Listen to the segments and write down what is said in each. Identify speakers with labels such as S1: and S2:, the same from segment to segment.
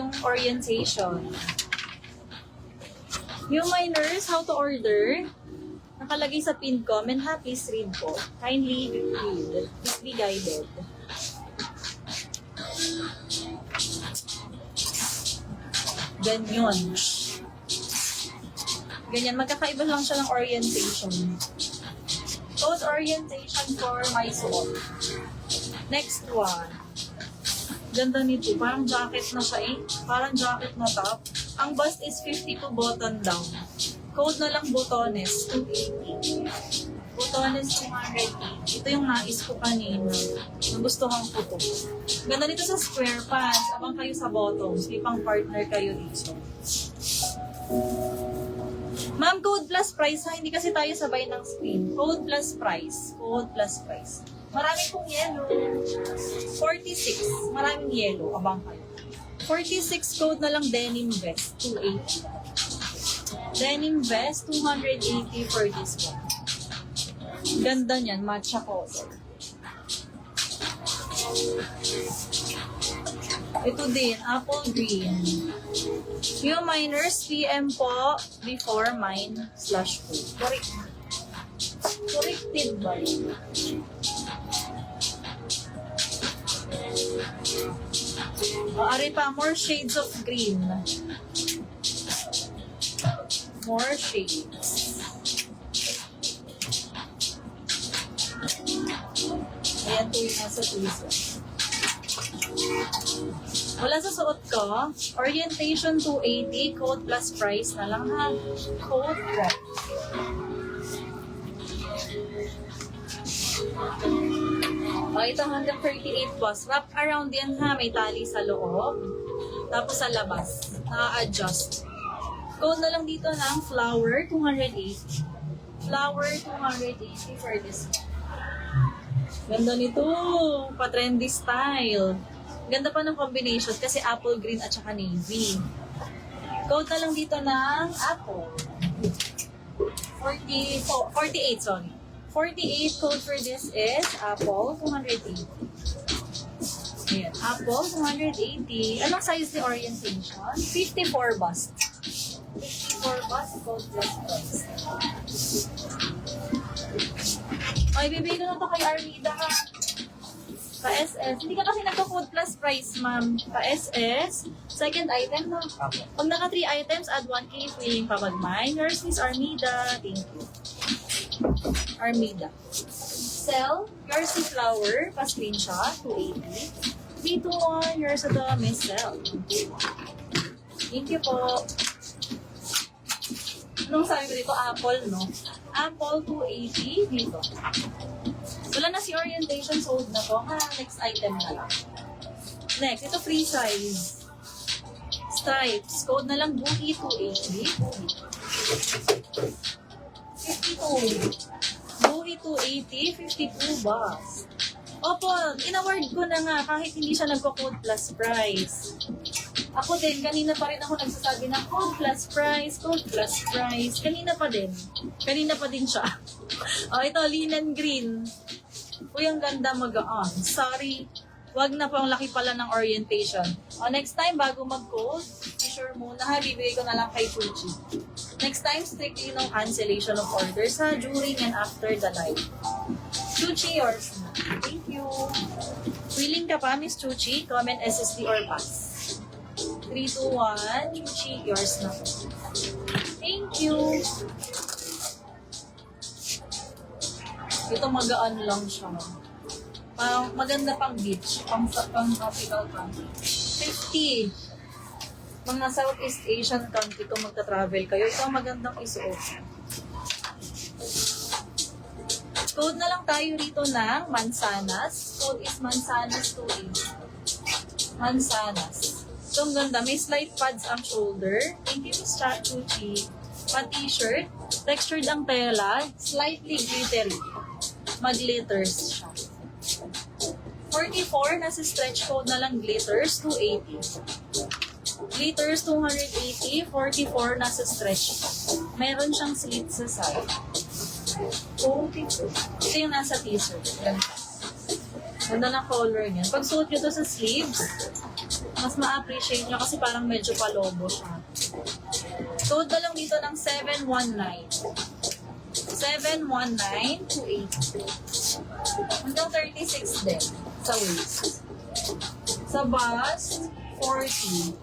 S1: yung orientation. Yung minors, how to order. Nakalagay sa pinned comment ha, please read po. Kindly read. Please be guided. Ganyan. Ganyan, magkakaiba lang siya ng orientation. Code orientation for my soul. Next one. Ganda nito. Parang jacket na siya eh. Parang jacket na top. Ang bust is 52 button down. Code na lang botones, 280. Botones 280. Ito yung nais ko kanina. Nagustuhan ko to. Ganda nito sa square pants. Abang kayo sa bottoms. May pang partner kayo dito. Ma'am, code plus price ha. Hindi kasi tayo sabay ng screen. Code plus price. Code plus price. Marami pong yellow. 46. Maraming yellow. Abang kayo. 46 code na lang denim vest. 280. Denim vest, 280 for this one. Ganda niyan. Matcha color. Ito din. Apple green. Yung minors, PM po before mine /food. Corrected ba yun? Ari pa, more shades of green. More shades. Ayan to yung nasa tuso. Wala sa suot ko. Orientation 280. Code plus price na lang ha. Code price. Ito 138 plus. Wrap around yan ha. May tali sa loob. Tapos sa labas. Na-adjust. Code na lang dito ng flower 280. Flower 280 for this. Ganda nito. Pa-trendy style. Ganda pa ng combination kasi apple green at saka navy. Code na lang dito ng apple. 48, sorry. 48 code for this is apple 280. Ayan, apple 280. Anong size ni orientation? 54 bust. 54 bust, code plus price. Ay, bibigay ko na to kay Armida ha. Pa-SS. Hindi ka kasi nagko-code plus price, ma'am. Pa-SS. Second item, no? Pag naka 3 items, add 1K if willing pa mag-mine. Yours is Armida. Thank you. Armida. Sell. Yours is flower. Pa-screenshot. 280. 321. Yours is the Miss Sell. Thank you po. Anong sabi ko dito? Apple, no? Apple 280 dito. Wala na si orientation, sold na to. Ha, next item na lang. Next, ito free size. Stripes. Code na lang Boogie 280. 52. Boogie 280, 52 bucks. Opo, in-award ko na nga kahit hindi siya nagko-code plus price. Ako din, kanina pa rin ako nagsasabi ng code plus price, code plus price. Kanina pa din. Kanina pa din siya. O, ito, linen green. Uy, ang ganda magaan. Sorry. Wag na po, ang laki pala ng orientation. O, next time, bago mag-code, be sure muna ha, bibigay ko na lang kay Chuchi. Next time, strictly no cancellation of orders ha, during and after the live. Chuchi, yours na. Thank you. Willing ka pa, Miss Chuchi? Comment SSD or pass. 3, 2, 1. Chuchi, yours na. Thank you. Ito magaan lang siya. Parang maganda pang beach. Pang tropical country. 50. Mga Southeast Asian country kung magta-travel kayo. Ito magandang isuot. Code na lang tayo rito ng Mansanas. Code is Mansanas 280. Mansanas. So, ang ganda. May slight pads ang shoulder. Thank you, Miss Chuchi. Pa-t-shirt. Textured ang tela. Slightly glittery. Mag-glitters siya. 44, nasa stretch code na lang glitters, 280. Glitters, 280. 44, nasa stretch. Meron siyang slit sa side. 42. Ito yung nasa t-shirt. Ganda. Ganda ng color niya. Pag suot nyo to sa sleeves, Mas ma-appreciate nyo kasi parang medyo palobo siya. Code na lang dito ng 719. 719 to 8. Hanggang 36 din sa waist. Sa bust, 40.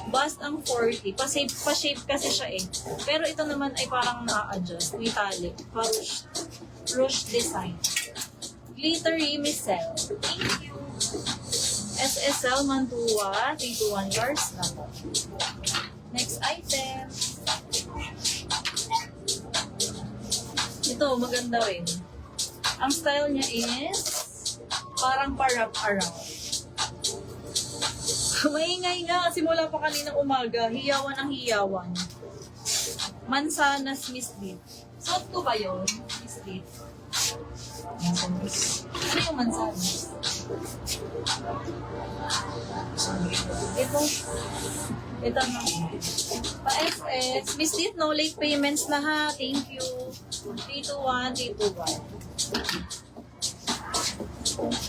S1: Bust ang 40. Pa-shape kasi siya eh. Pero ito naman ay parang na-adjust. Metallic. Pa-rush. Rush design. Glittery micelle. Thank you. SSL Mantua. 321 yards na po. Next item. Ito, maganda rin. Ang style niya is parang pa-wrap around. Maingay nga, simula pa kaninang umaga, hiyawan ang hiyawan. Mansanas mislead. Suot ko ba yun? Mislead. Ano yung mansanas? Ito na. Pa-FS. Mislead, no late payments na ha. Thank you. 321, 321.